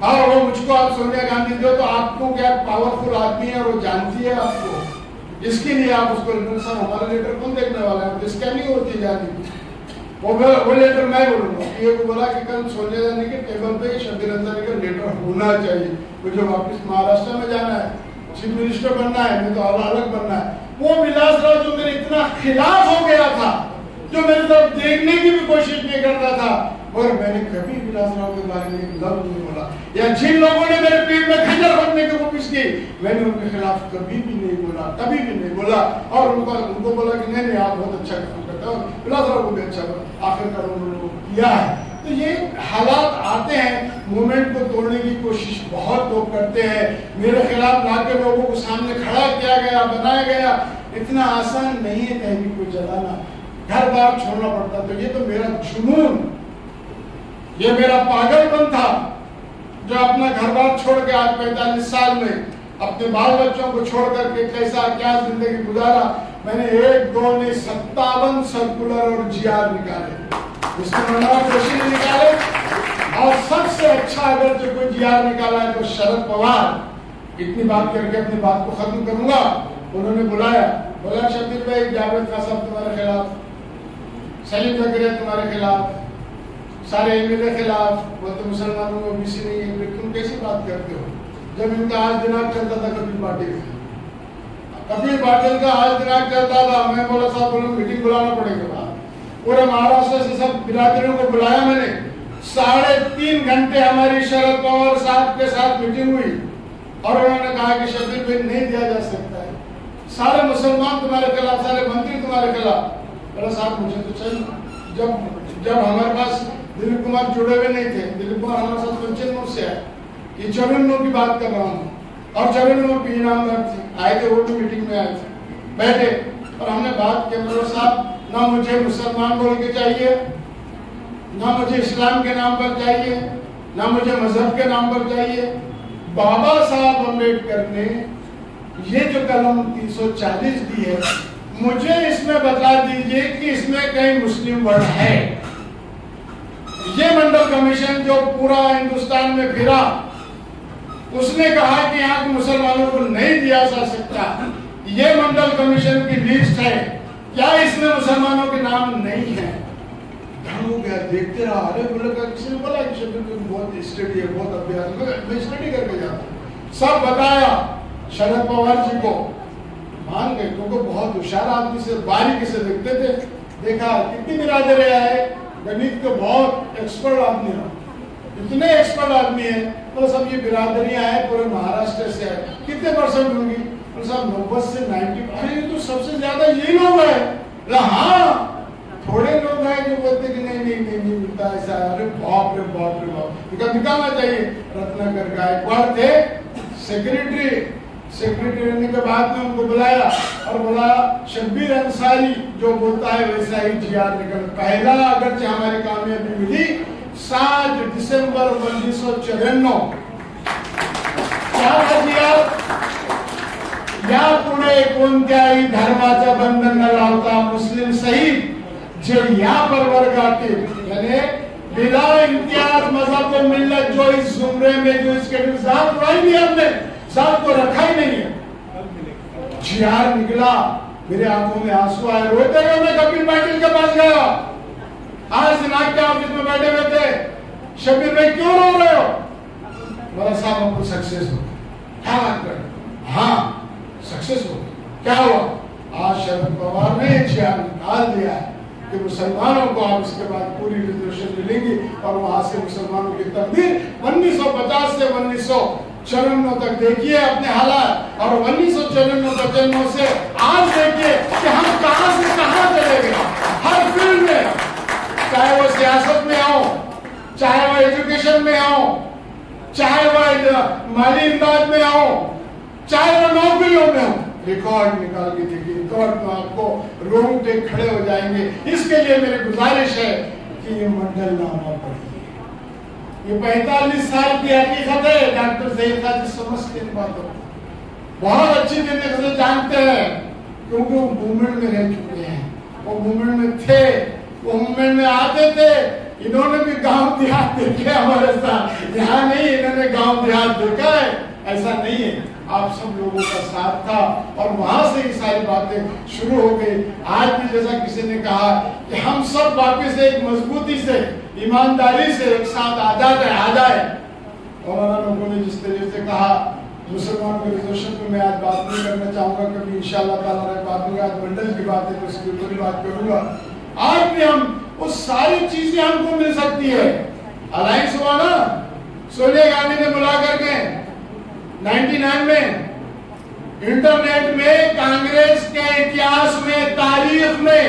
और वो मुझको आप सोनिया गांधी दो तो आपको क्या पावरफुल आदमी है, वो जानती है आपको, इसके लिए आप उसको सर हमारा लेटर कौन देखने वाला है, तो स्कैनिंग होती जाती। वो लेटर मैं बोलूंगा, ये बोला कि कल सोनिया गांधी के टेबल पे शब्बीर अंसारी का लेटर होना चाहिए, मुझे वापस महाराष्ट्र में जाना है, चीफ मिनिस्टर बनना है, नहीं तो अलग बनना है। वो विलास राव जो मेरे इतना खिलाफ हो गया था, जो मेरी तरफ देखने की भी कोशिश नहीं करता था, और मैंने कभी विलास राव के बारे में लफ्ज नहीं बोला, या जिन लोगों ने मेरे पीठ में खंजर भरने की कोशिश की मैंने उनके खिलाफ कभी भी नहीं बोला, कभी भी नहीं बोला। और उनको बोला कि नहीं आप बहुत अच्छा काम करते हो, विलास राव को भी अच्छा आखिरकार उन्होंने किया है। तो ये हालात आते हैं, मूवमेंट को तोड़ने की कोशिश बहुत लोग करते हैं, मेरे खिलाफ लाके लोगों को सामने खड़ा किया गया, बनाया गया। इतना आसान नहीं है तहरीक को चलाना, घर बार छोड़ना पड़ता। तो ये तो मेरा जुनून, ये मेरा पागलपन था, जो अपना घर बार छोड़ के आज 45 साल में अपने बाल बच्चों को छोड़ करके कैसा क्या जिंदगी गुजारा। मैंने 1 2 नहीं 57 सर्कुलर और GR निकाले, इसमें मनोहर जोशी ने निकाले, और सबसे अच्छा अगर जो कोई GR निकाला है तो शरद पवार। इतनी बात करके अपनी बात को खत्म करूंगा। उन्होंने बुलाया बोला शब्बीर भाई जावेद खान साहब तुम्हारे खिलाफ, सलीम जकरिया तुम्हारे खिलाफ, सारे एमएलए खिलाफ, बोलते मुसलमानों में ओबीसी नहीं है। तुम कैसी बात करते हो जब इनका आज दिनांक चलता था कपिल पाटिल का आज दिनांक चलता था। मैं बोला साहब बोलो मीटिंग बुलाना पड़ेगा, पूरे महाराष्ट्र से सब बिरादरियों को बुलाया मैंने। 3.5 घंटे हमारी शरद पवार साहब के साथ मीटिंग हुई और उन्होंने कहा कि शब्बीर भाई नहीं दिया जा सकता है, सारे मुसलमान तुम्हारे खिलाफ, सारे मंत्री तुम्हारे खिलाफ। बोला साहब मुझे तो चल, जब हमारे पास दिलीप कुमार जुड़े हुए नहीं थे, दिलीप कुमार हमारे साथ 55 से आए, ये 54 की बात कर रहा हूँ, और 54 की इनामदार थे, आए थे, वो भी मीटिंग में आए थे, बैठे और हमने बात की। बोला साहब ना मुझे मुसलमान बोल के चाहिए, ना मुझे इस्लाम के नाम पर चाहिए, ना मुझे मजहब के नाम पर चाहिए। बाबा साहब अम्बेडकर ने ये जो कलम 340 दी है, मुझे इसमें बता दीजिए कि इसमें कहीं मुस्लिम वर्ड है। ये मंडल कमीशन जो पूरा हिंदुस्तान में फिरा, उसने कहा कि यहाँ के मुसलमानों को नहीं दिया जा सकता। ये मंडल कमीशन की लिस्ट है, क्या इसमें मुसलमानों के नाम नहीं है? हो गया, देखते रहा। अरे बोले किसी ने बोला कि बहुत स्टडी है, बहुत अभ्यास, मैं स्टडी करके जाता, सब बताया शरद पवार जी को, मान गए क्योंकि बहुत होशियार आदमी से बारीकी से देखते थे। देखा कितनी बिरादरी आए, गणित के बहुत एक्सपर्ट आदमी है, इतने एक्सपर्ट आदमी है। तो सब ये बिरादरियां हैं पूरे महाराष्ट्र से आए, कितने परसेंट होंगी? तो सब 90 से 90। अरे तो सबसे ज्यादा यही लोग है। हाँ थोड़े लोग हैं जो बोलते कि नहीं मिलता ऐसा। अरे बाप रे बाप रे बाप, इनका निकालना चाहिए। रत्नाकर गायकवाड़ थे सेक्रेटरी रहने के बाद में उनको बुलाया और बोला शब्बीर अंसारी जो बोलता है वैसा ही जीआर निकल। पहला अगरचे हमारी कामयाबी मिली 7 दिसंबर 1994। क्या जीआर? या पुढे कोणत्याही धर्माचं बंधन न लावता मुस्लिम सहित जो यहाँ पर वर्गातील यानी बिला इम्तियाज मजहब को मिल्लत जो इस जुमरे में जो इसके साथ उड़ाई नहीं, हमने साथ को रखा ही नहीं है। जीआर निकला, मेरे आंखों में आंसू आए, रोते हुए मैं कपिल पाटिल के पास गया। आज दिनांक के ऑफिस में बैठे हुए थे, शब्बीर भाई क्यों रो रहे हो? बोला साहब हमको सक्सेस हो। क्या बात कर? हाँ सक्सेस हो। क्या हुआ? आज शरद पवार ने जीआर निकाल दिया है कि मुसलमानों को अब इसके बाद पूरी रिजर्वेशन मिलेगी और वहां से मुसलमानों की तकदीर 1950 से 1994 तक देखिए अपने हालात, और 1994-95 से आज देखिए कि हम कहां से कहां चले गए। हर फील्ड में, चाहे वो सियासत में हो, चाहे वो एजुकेशन में हो, चाहे वो माली इमदाद में हो, चाहे वो नौकरियों में हो, रिकॉर्ड निकाल के देखिए। रिकॉर्ड में आपको रोंगटे खड़े हो जाएंगे। इसके लिए मेरी गुजारिश है कि ये मंडलनामा पढ़िए। ये 45 साल की हकीकत है। डॉक्टर ज़हीर खान जी समझते इन बातों को, बहुत अच्छी तरीके से जानते हैं क्योंकि वो मूवमेंट में रह चुके हैं, वो मूवमेंट में थे, वो मूवमेंट में आते थे। इन्होंने भी गांव देहात देखे हमारे साथ, यहाँ नहीं इन्होंने गांव देहात देखा है, ऐसा नहीं है। आप सब लोगों का साथ था और वहां से ये सारी बातें शुरू हो गई। आज भी जैसा किसी ने कहा कि हम सब वापस एक मजबूती से, ईमानदारी से एक साथ आ जाए। और लोगों ने जिस तरीके से कहा मुसलमान के रिजर्वेशन पे मैं आज बात नहीं करना चाहूंगा, कभी इंशाअल्लाह ताला मैं बात करूंगा। आज मंडल की बात है तो इसकी ऊपर ही बात करूंगा। आज भी हम वो सारी चीजें हमको मिल सकती है। अलायंस हुआ ना, सोनिया गांधी ने बुला करके 99 में इंटरनेट में कांग्रेस के इतिहास में, तारीख में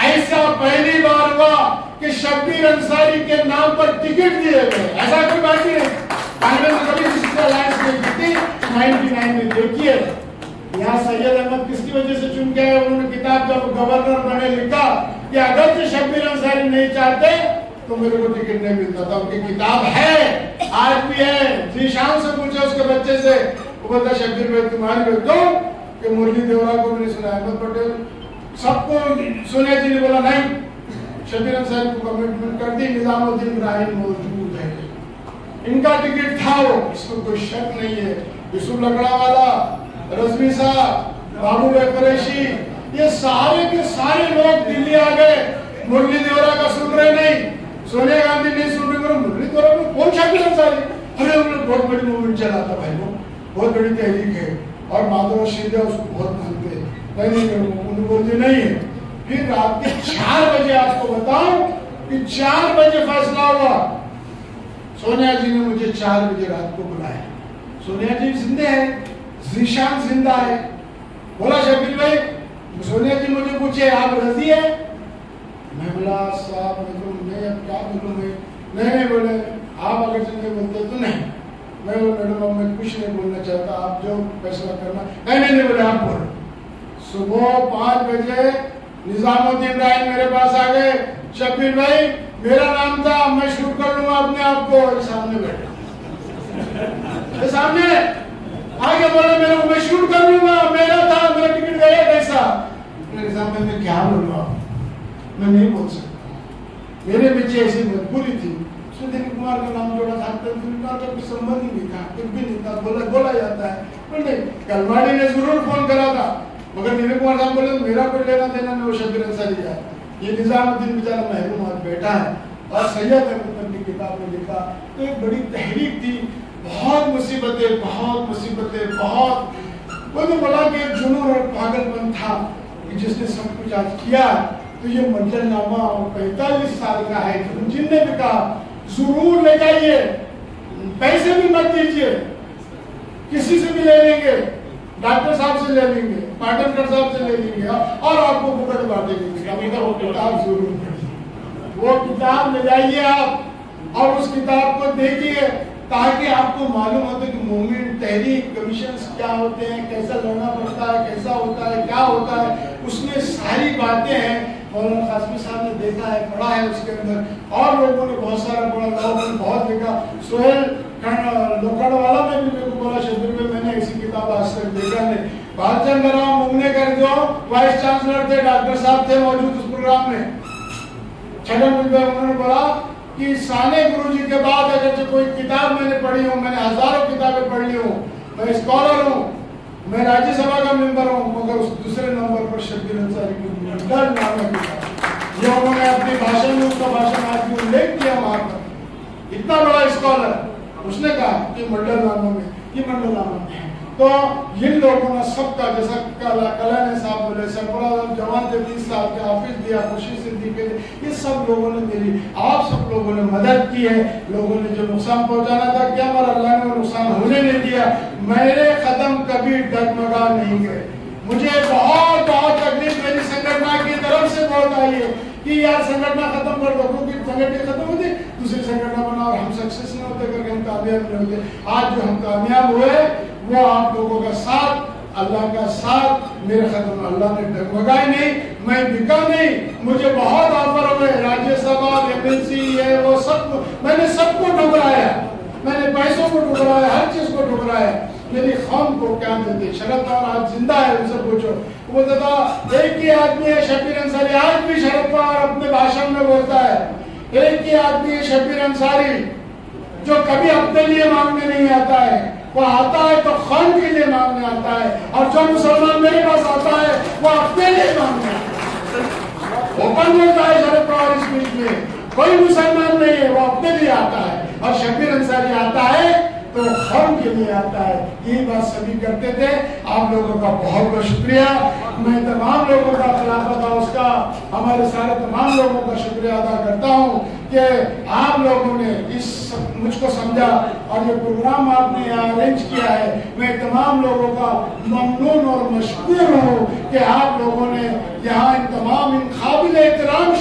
ऐसा पहली बार हुआ कि शब्बीर अंसारी के नाम पर टिकट दिए गए। ऐसा कोई बात नहीं, कांग्रेस ने कभी किसी से अलायंस नहीं की थी। 99 में देखिए यहाँ सैयद अहमद किसकी वजह से चुन गए। उन्होंने किताब जब गवर्नर बने लिखा कि अगर तो शब्बीर अंसारी नहीं चाहते तो मेरे को टिकट नहीं मिलता था। उनकी किताब है, आज भी है। जीशान से पूछे उसके बच्चे से, वो बोलता शब्बीर भाई तुम्हारी बेटो कि मुरली देवरा को भी नहीं सुना, अहमद पटेल सबको सोनिया जी ने बोला नहीं, शब्बीर अंसारी को कमिटमेंट कर दी। निजामुद्दीन इब्राहिम मौजूद है, इनका टिकट था वो, इसमें कोई शक नहीं है। यूसुफ लकड़ा वाला, रजवी साहब, बाबू भाई कुरैशी, ये सारे के सारे लोग दिल्ली आ गए। मुरली देवरा का सुन रहे नहीं, सोनिया गांधी नहीं सुन रही, मुरली देवरा में कौन शकील अंसारी? अरे उन्होंने बहुत बड़ी मूवमेंट चलाता भाई, वो बहुत बड़ी तहरीक है और माधव शिंदे उसको बहुत मानते हैं। उन्होंने बोलते नहीं है। फिर रात के 4 बजे आपको बताऊं कि 4 बजे फैसला हुआ। सोनिया जी ने मुझे 4 बजे रात को बुलाया। सोनिया जी जिंदे है, जीशान जिंदा है। बोला शकील भाई, सोनिया जी मुझे पूछे आप राजी है? मैं बोला साहब मैं अब क्या बोलूं, मैं नहीं बोले आप अगर जिंदे बोलते तो नहीं। मैं मैडम मैं कुछ नहीं बोलना चाहता, आप जो फैसला करना। नहीं बोले आप बोलो। सुबह 5 बजे निजामुद्दीन राय मेरे पास आ गए। शकील भाई मेरा नाम था, मैं शूट कर लूंगा अपने आप को। सामने बैठा सामने आगे बोला मेरे मैं शूट कर लूंगा, मेरा था, मेरा टिकट गया कैसा? मेरे सामने मैं क्या बोलूंगा, मैं नहीं बोल सकता। मेरे पीछे ऐसी मजबूरी थी। दिलीप कुमार का नाम जोड़ा था, दिलीप कुमार का कोई संबंध ही नहीं था, कुछ भी नहीं था, बोला जाता है। नहीं, कलमाड़ी ने जरूर फोन करा था, मगर दिलीप कुमार साहब बोले मेरा कोई लेना देना नहीं, वो शब्बीर अंसारी है। ये निजामुद्दीन बेचारा महरूम आज बैठा है और सैयद अहमद की किताब में लिखा। तो एक बड़ी तहरीक थी, बहुत मुसीबतें बहुत। वो तो बोला कि जुनून और पागलपन था कि जिसने सब कुछ आज किया। तो ये मंजरनामा 45 साल का है। जिनने भी कहा जरूर ले जाइए, पैसे भी मत दीजिए, किसी से भी ले लेंगे, डॉक्टर साहब से ले लेंगे, पाटनकर साहब से ले लेंगे और आपको फुकट बांटेंगे। वो किताब जरूर पढ़िए, वो किताब ले जाइए आप और उस किताब को देखिए ताकि आपको मालूम होता है कि मूवमेंट, तहरीक, कमीशन क्या होते हैं, कैसा लड़ना पड़ता है, कैसा होता है, क्या होता है। उसमें सारी बातें हैं। मौलाना कासमी साहब ने देखा है, पढ़ा है उसके अंदर, और लोगों ने बहुत सारा पढ़ा, लोगों ने बहुत देखा। सोहेल लोखंडवाला में भी मेरे को बोला शब्बीर में मैंने ऐसी किताब आज तक देखा नहीं। भालचंद्र राव मुंगनेकर जो वाइस चांसलर थे, डॉक्टर साहब थे मौजूद उस प्रोग्राम में, छठन उन्होंने बोला कि साने गुरुजी के बाद अगर कोई किताब मैंने पढ़ी हो, मैंने हजारों किताबें पढ़ ली हूँ, मैं स्कॉलर हूँ, मैं राज्यसभा का मेंबर हूँ, मगर उस दूसरे नंबर पर शब्बीर अंसारी की मंडल नाम है किताब। ये उन्होंने अपने भाषण में उसका भाषण आज भी उल्लेख किया वहां पर। इतना बड़ा स्कॉलर, उसने कहा कि मंडल नामों में, ये मंडल नामों में है। तो इन लोगों ने सबका, जैसा कलाने साहब बोले, सरफराज जवान थे 20 साल के, हाफिज दिया, खुशी सिद्दीकी, ये सब लोगों ने मेरी, आप सब लोगों ने मदद की है। लोगों ने जो नुकसान पहुंचाना था, क्या हमारा अल्लाह ने वो नुकसान होने नहीं दिया। मेरे कदम कभी डगमगा नहीं गए। मुझे बहुत तकलीफ मेरी संगठन की तरफ से बहुत आई है कि यार संगठन खत्म कर दो, क्योंकि संगठन खत्म होती दूसरी संगठन बनाओ और हम सक्सेस नहीं होते करके हम कामयाब नहीं होते। आज जो हम कामयाब हुए वो आप लोगों का साथ, अल्लाह का साथ। मेरे कदम अल्लाह ने डगमगाए नहीं, मैं बिका नहीं। मुझे बहुत ऑफर हुए, राज्यसभा, एमएलसी, ये वो सब, मैंने सबको ठुकराया, मैंने पैसों को ठुकराया, हर चीज को ठुकराया। मेरी कौम को क्या देते। शरद पवार आज जिंदा है, उनसे पूछो। वो बोलता था एक ही आदमी है शब्बीर अंसारी, आज भी शरद पवार अपने भाषण में बोलता है, एक ही आदमी है शब्बीर अंसारी जो कभी अपने लिए मांगने नहीं आता है। वो आता है तो कौम के लिए मांगने आता है, और जो मुसलमान मेरे पास आता है वो अपने लिए मांगने आता है। ओपन बोलता है शरद पवार इस बीच में, कोई मुसलमान नहीं है, वो अपने लिए आता है। और शब्बीर अंसारी आता है तो कौम के लिए आता है। यही बात सभी करते थे। आप लोगों का बहुत बहुत शुक्रिया। मैं तमाम लोगों का खिलाफत हाउस का, हमारे सारे तमाम लोगों का शुक्रिया अदा करता हूँ कि आप लोगों ने इस मुझको समझा और ये प्रोग्राम आपने यहाँ अरेंज किया है। मैं तमाम लोगों का ममनून और मशकूर हूँ कि आप लोगों ने यहाँ इन तमाम इन काबिल एहतराम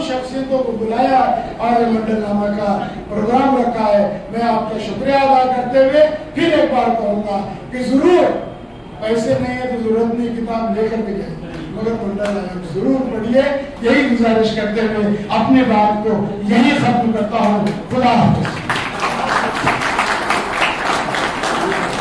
शख्सियतों को बुलाया और मंडलनामा का प्रोग्राम रखा है। मैं आपका शुक्रिया अदा करते हुए फिर एक बार कहूँगा कि जरूर पैसे नहीं है तो जरूरत नहीं, किताब लेकर के जाए, मगर मंडलनामा जरूर पढ़िए। यही गुजारिश करते हुए अपने बात को यही खत्म करता हूँ। खुदा हाफिज़।